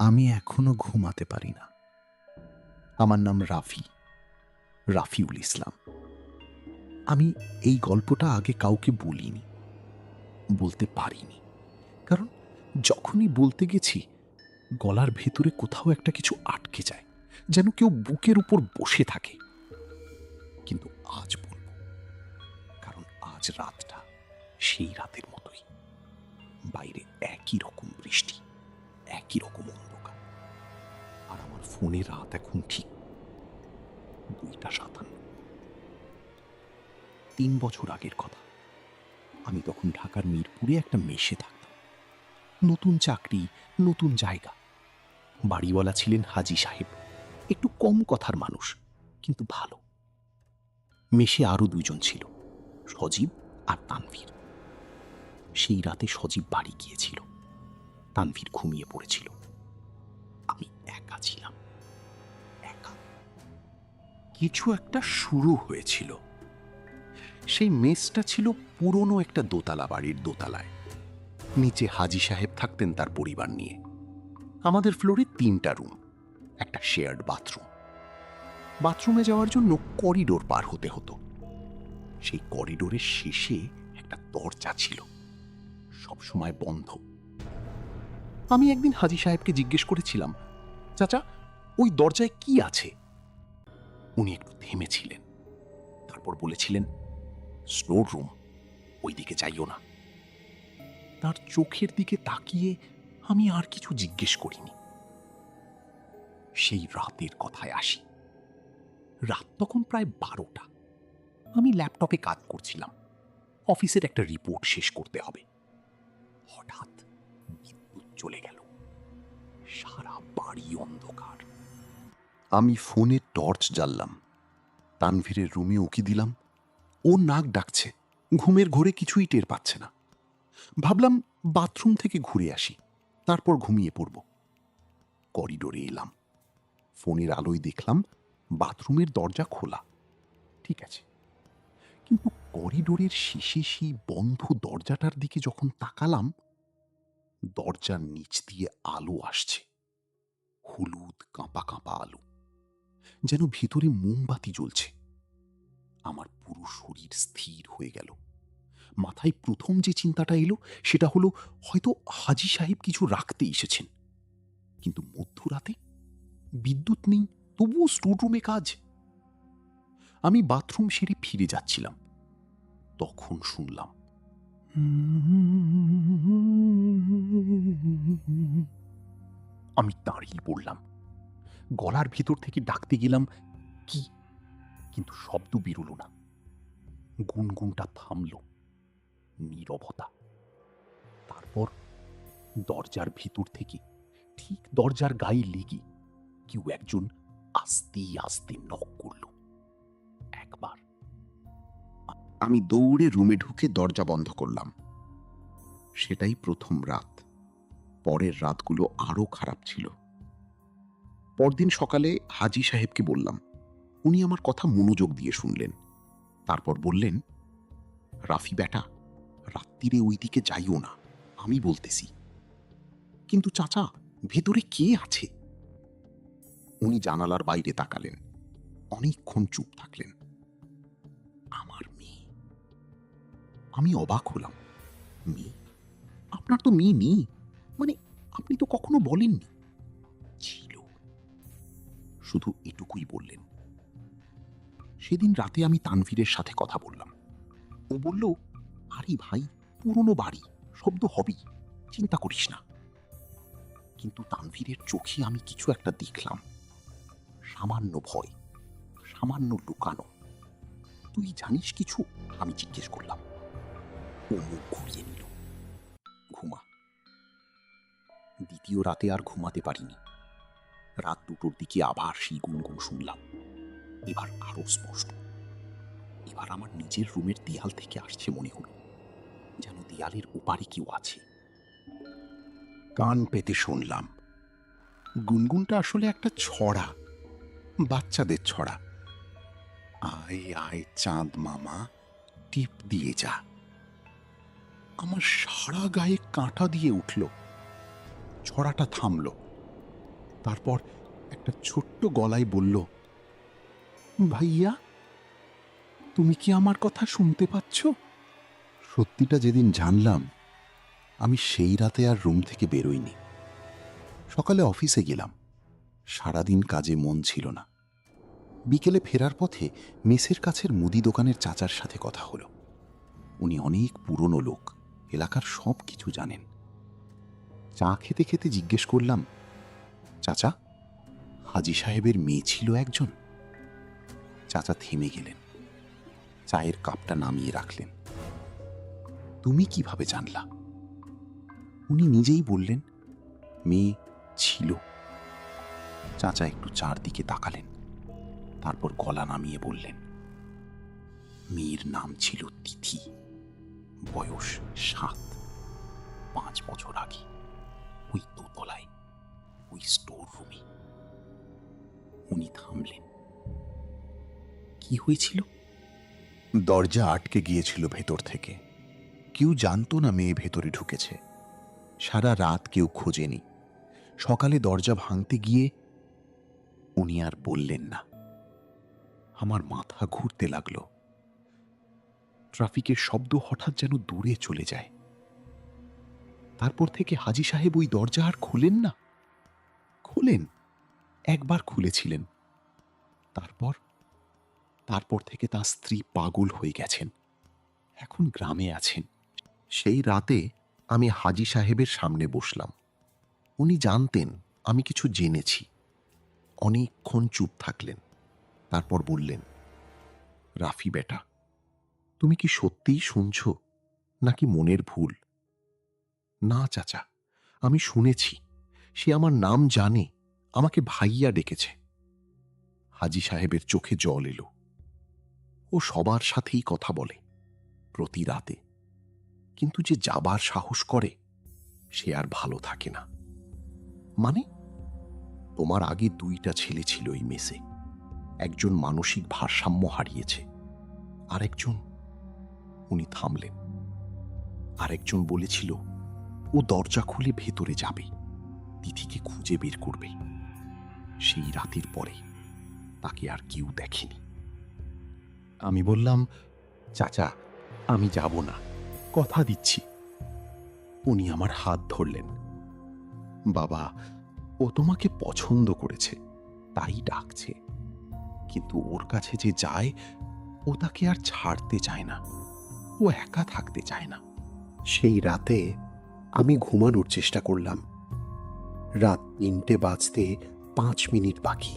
আমি এখনো ঘুমাতে পারি না। আমার নাম রাফিউল ইসলাম। আমি এই গল্পটা আগে কাউকে বলিনি, বলতে পারিনি। কারণ যখনই বলতে গেছি, গলার ভেতরে কোথাও একটা কিছু আটকে যায়, যেন কেউ বুকের উপর বসে থাকে। কিন্তু আজ বলব, কারণ আজ রাতটা সেই রাতের মতোই। বাইরে একই রকম বৃষ্টি, একই রকম অন্ধকার। আর আমার ফোনে রাত এখন ঠিক 2:57। 3 বছর আগের কথা। আমি তখন ঢাকার মিরপুরে একটা মেসে থাকতাম। নতুন চাকরি, নতুন জায়গা। বাড়িওয়ালা ছিলেন হাজী সাহেব, একটু কম কথার মানুষ, কিন্তু ভালো। মেসে আরো 2জন ছিল, সজীব আর তানভীর। সেই রাতে সজীব বাড়ি গিয়েছিল, তানভীর ঘুমিয়ে পড়েছিল। আমি একা ছিলাম, একা। কিছু একটা শুরু হয়েছিল। সেই মেসটা ছিল পুরনো একটা দোতলা বাড়ির দোতলায়। নিচে হাজী সাহেব থাকতেন তার পরিবার নিয়ে। আমাদের ফ্লোরে 3টা রুম, একটা শেয়ার্ড বাথরুম। বাথরুমে যাওয়ার জন্য করিডোর পার হতে হতো। সেই করিডোরের শেষে একটা দরজা ছিল, সবসময় বন্ধ। আমি একদিন হাজী সাহেবকে জিজ্ঞেস করেছিলাম, চাচা, ওই দরজায় কি আছে? উনি একটু থেমেছিলেন, তারপর বলেছিলেন, স্টোর রুম, ওইদিকে যাইও না। তার চোখের দিকে তাকিয়ে আমি আর কিছু জিজ্ঞেস করিনি। সেই রাতের কথায় আসি। রাত তখন প্রায় 12টা। আমি ল্যাপটপে কাজ করছিলাম, অফিসের একটা রিপোর্ট শেষ করতে হবে। হঠাৎ বিদ্যুৎ চলে গেল, সারা বাড়ি অন্ধকার। আমি ফোনে টর্চ জ্বাললাম, তানভীরের রুমে উকি দিলাম। ও নাক ডাকছে, ঘুমের ঘোরে কিছুই টের পাচ্ছে না। ভাবলাম বাথরুম থেকে ঘুরে আসি, তারপর ঘুমিয়ে পড়ব। করিডোরে এলাম, ফোনের আলোয় দেখলাম বাথরুমের দরজা খোলা। ঠিক আছে, কিন্তু করিডোরের শেষে সেই বন্ধ দরজাটার দিকে যখন তাকালাম, দরজার নিচ দিয়ে আলো আসছে, হলুদ কাঁপা কাঁপা আলো, যেন ভিতরে মোমবাতি জ্বলছে। আমার পুরো শরীর স্থির হয়ে গেল। মাথায় প্রথম যে চিন্তাটা এলো সেটা হলো, হয়তো হাজী সাহেব কিছু রাখতে এসেছেন। কিন্তু মধ্যরাতে বিদ্যুৎ নেই, তবুও স্টোররুমে কাজ। আমি বাথরুম সেরে ফিরে যাচ্ছিলাম, তখন শুনলাম, আমি দাঁড়িয়ে পড়লাম। গলার ভিতর থেকে ডাকতে গেলাম, কি, কিন্তু শব্দ বেরোলো না। গুনগুনটা থামল, নীরবতা। তারপর দরজার ভিতর থেকে, ঠিক দরজার গায়ে লেগে, কেউ একজন আস্তে আস্তে নক করল। একবার। আমি দৌড়ে রুমে ঢুকে দরজা বন্ধ করলাম। সেটাই প্রথম রাত। পরের রাতগুলো আরো খারাপ ছিল। পরদিন সকালে হাজী সাহেবকে বললাম। উনি আমার কথা মনোযোগ দিয়ে শুনলেন। তারপর বললেন, রাফি বেটা, রাত্রিরে ওইদিকে যাইও না, আমি বলতেছি। কিন্তু চাচা, ভেতরে কে আছে? উনি জানালার বাইরে তাকালেন, অনেকক্ষণ চুপ থাকলেন। আমার মেয়ে। আমি অবাক হলাম। মেয়ে? আপনার তো মেয়ে নেই, মানে আপনি তো কখনো বলেননি। ছিল, শুধু এটুকুই বললেন। সেদিন রাতে আমি তানভীরের সাথে কথা বললাম। ও বলল, আরে ভাই, পুরনো বাড়ি, শব্দ হবেই, চিন্তা করিস না। কিন্তু তানভীরের চোখে আমি কিছু একটা দেখলাম, সামান্য ভয়, সামান্য লুকানো। তুই জানিস কিছু? আমি জিজ্ঞেস করলাম। ও মুখ ঘুরিয়ে নিল। ঘুমা। দ্বিতীয় রাতে আর ঘুমাতে পারিনি। রাত 2টোর দিকে আবার সেই গুনগুন শুনলাম, এবার আরো স্পষ্ট। এবার আমার নিজের রুমের দেয়াল থেকে আসছে মনে হলো, যেন দেয়ালের ওপারে কেউ আছে। কান পেতে শুনলাম। গুনগুনটা আসলে একটা ছড়া, বাচ্চাদের ছড়া। আয় আয় চাঁদ মামা, টিপ দিয়ে যা। আমার সারা গায়ে কাঁটা দিয়ে উঠল। ছড়াটা থামল। তারপর একটা ছোট্ট গলায় বলল, ভাইয়া, তুমি কি আমার কথা শুনতে পাচ্ছ? সত্যিটা যেদিন জানলাম, আমি সেই রাতে আর রুম থেকে বেরোইনি। সকালে অফিসে গেলাম, সারাদিন কাজে মন ছিল না। বিকেলে ফেরার পথে মেসের কাছের মুদি দোকানের চাচার সাথে কথা হলো। উনি অনেক পুরনো লোক, এলাকার সব কিছু জানেন। চা খেতে খেতে জিজ্ঞেস করলাম, চাচা, হাজি সাহেবের মেয়ে ছিল একজন? চাচা থেমে গেলেন, চায়ের কাপটা নামিয়ে রাখলেন। তুমি কিভাবে জানলা? উনি নিজেই বললেন, মেয়ে ছিল। চাচা একটু চারদিকে তাকালেন, তারপর গলা নামিয়ে বললেন, মেয়ের নাম ছিল তিথি, বয়স 7। 5 বছর আগে ওই দোতলায়, ওই স্টোর রুমে। উনি থামলেন। কি হয়েছিল? দরজা আটকে গিয়েছিল ভেতর থেকে। কেউ জানতো না মেয়ে ভেতরে ঢুকেছে। সারা রাত কেউ খোঁজেনি। সকালে দরজা ভাঙতে গিয়ে উনি আর বললেন না। আমার মাথা ঘুরতে লাগলো। ট্রাফিকের শব্দ হঠাৎ যেন দূরে চলে যায়। তারপর থেকে হাজি সাহেব ওই দরজা আর খুলেন না। খুলেন, একবার খুলেছিলেন। তারপর তারপর থেকে তার স্ত্রী পাগল হয়ে গেছেন। এখন গ্রামে আছেন। সেই রাতে আমি হাজি সাহেবের সামনে বসলাম। উনি জানতেন আমি কিছু জেনেছি। অনেকক্ষণ চুপ থাকলেন, তারপর বললেন, রাফি বেটা, তুমি কি সত্যিই শুনছ, নাকি মনের ভুল? না চাচা, আমি শুনেছি। সে আমার নাম জানে, আমাকে ভাইয়া ডেকেছে। হাজি সাহেবের চোখে জল এলো। ও সবার সাথেই কথা বলে, প্রতি রাতে। কিন্তু যে যাবার সাহস করে, সে আর ভালো থাকে না। মানে, তোমার আগে 2টা ছেলে ছিল এই মেসে। একজন মানসিক ভারসাম্য হারিয়েছে, আরেকজন, উনি থামলেন, আরেকজন বলেছিল ও দরজা খুলে ভেতরে যাবে, তিথিকে খুঁজে বের করবে। সেই রাতের পরে তাকে আর কেউ দেখেনি। আমি বললাম, চাচা, আমি যাব না, কথা দিচ্ছি। উনি আমার হাত ধরলেন। বাবা, ও তোমাকে পছন্দ করেছে, তাই ডাকছে। কিন্তু ওর কাছে যে যায়, ও তাকে আর ছাড়তে চায় না। ও একা থাকতে চায় না। সেই রাতে আমি ঘুমানোর চেষ্টা করলাম। রাত 3টে বাজতে 5 মিনিট বাকি।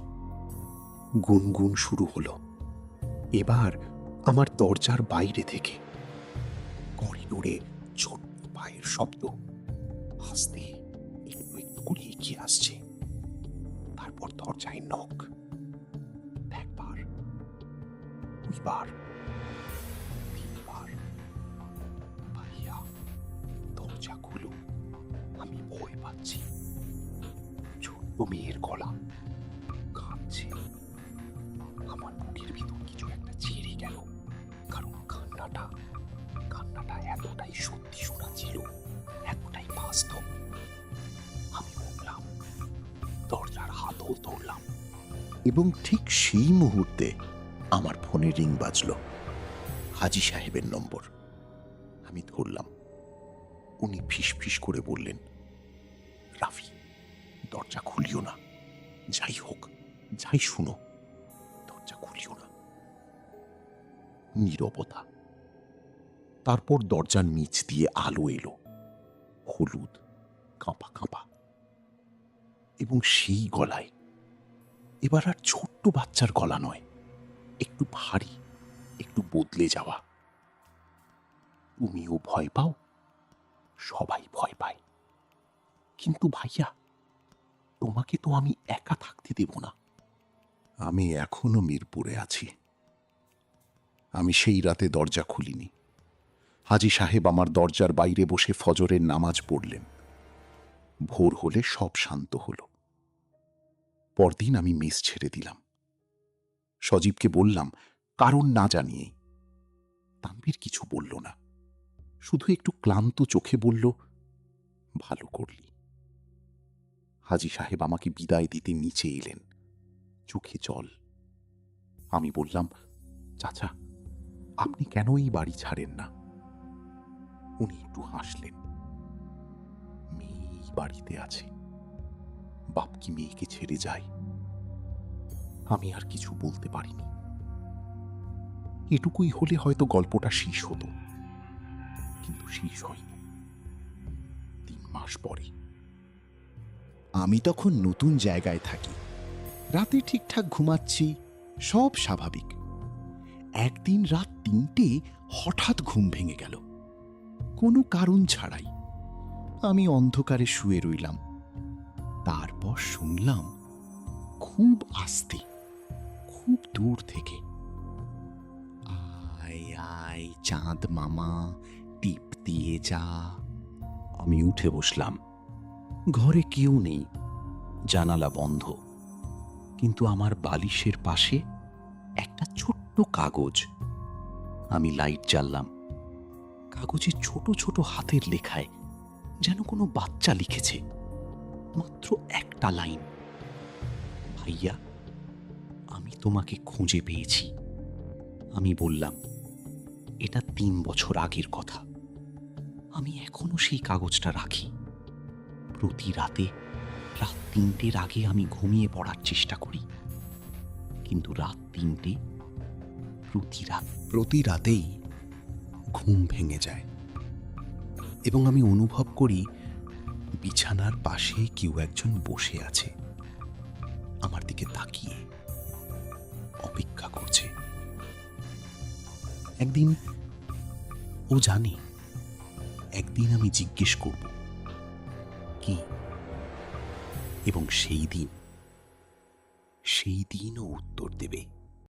গুনগুন শুরু হলো। এবার আমার দরজার বাইরে থেকে। করিডোরে ছোট্ট পায়ের শব্দ, আস্তে একটু একটু করে এগিয়ে আসছে। তারপর দরজায় নক। একবার, 2বার, 3বার। ভাইয়া, দরজা খুলো, আমি ভয় পাচ্ছি। ছোট্ট মেয়ের গলা, কাঁদছে। আমার বুকের ভিতর কিছু একটা ছেড়ে গেল, কারণ কান্নাটা এতটাই সত্যি শোনাচ্ছিল, এতটাই বাস্তব। আমি উঠলাম, দরজার হাতল ধরলাম, এবং ঠিক সেই মুহূর্তে আমার ফোনে রিং বাজল। হাজি সাহেবের নম্বর। আমি ধরলাম। উনি ফিসফিস করে বললেন, রাফি, দরজা খুলিও না। যাই হোক, যাই শুনো, দরজা খুলিও না। নীরবতা। তারপর দরজার নিচ দিয়ে আলো এলো, হলুদ, কাঁপা কাঁপা। এবং সেই গলায়, এবার আর ছোট্ট বাচ্চার গলা নয়, একটু ভারী, একটু বদলে যাওয়া। তুমিও ভয় পাও? সবাই ভয় পায়। কিন্তু ভাইয়া, তোমাকে তো আমি একা থাকতে দেব না। আমি এখনো মিরপুরে আছি। আমি সেই রাতে দরজা খুলিনি। হাজি সাহেব আমার দরজার বাইরে বসে ফজরের নামাজ পড়লেন। ভোর হলে সব শান্ত হলো। পরদিন আমি মেস ছেড়ে দিলাম। সজীবকে বললাম, কারণ না জানিয়েই। তানভীর কিছু বলল না, শুধু একটু ক্লান্ত চোখে বলল, ভালো করলি। হাজী সাহেব আমাকে বিদায় দিতে নিচে এলেন, চোখে জল। আমি বললাম, চাচা, আপনি কেন এই বাড়ি ছাড়েন না? উনি একটু হাসলেন। মেয়ে এই বাড়িতে আছে, বাপ কি মেয়েকে ছেড়ে যায়? আমি আর কিছু বলতে পারিনি। এটুকুই হলে হয়তো গল্পটা শেষ হতো, কিন্তু শেষ হয়নি। 3 মাস পরে আমি তখন নতুন জায়গায় থাকি, রাতে ঠিকঠাক ঘুমাচ্ছি, সব স্বাভাবিক। একদিন রাত 3টে হঠাৎ ঘুম ভেঙে গেল, কোনো কারণ ছাড়াই। আমি অন্ধকারে শুয়ে রইলাম। তারপর শুনলাম খুব আস্তে, খুব দূর থেকে, আয় আয় চাঁদ মামা, টিপ দিয়ে যা। আমি উঠে বসলাম। ঘরে কেউ নেই, জানালা বন্ধ, কিন্তু আমার বালিশের পাশে একটা ছোট্ট কাগজ। আমি লাইট জ্বাললাম। কাগজে ছোট ছোট হাতের লেখায়, যেন কোনো বাচ্চা লিখেছে। মাত্র একটা লাইন, ভাইয়া, আমি তোমাকে খুঁজে পেয়েছি। আমি বললাম, এটা 3 বছর আগের কথা। আমি এখনো সেই কাগজটা রাখি। প্রতি রাতে রাত 3টের আগে আমি ঘুমিয়ে পড়ার চেষ্টা করি, কিন্তু রাত 3টে প্রতি রাতেই ঘুম ভেঙে যায়, এবং আমি অনুভব করি বিছানার পাশে কেউ একজন বসে আছে, আমার দিকে তাকিয়ে অপেক্ষা করছে। একদিন ও জানে, একদিন আমি জিজ্ঞেস করব কি, এবং সেই দিনও উত্তর দেবে।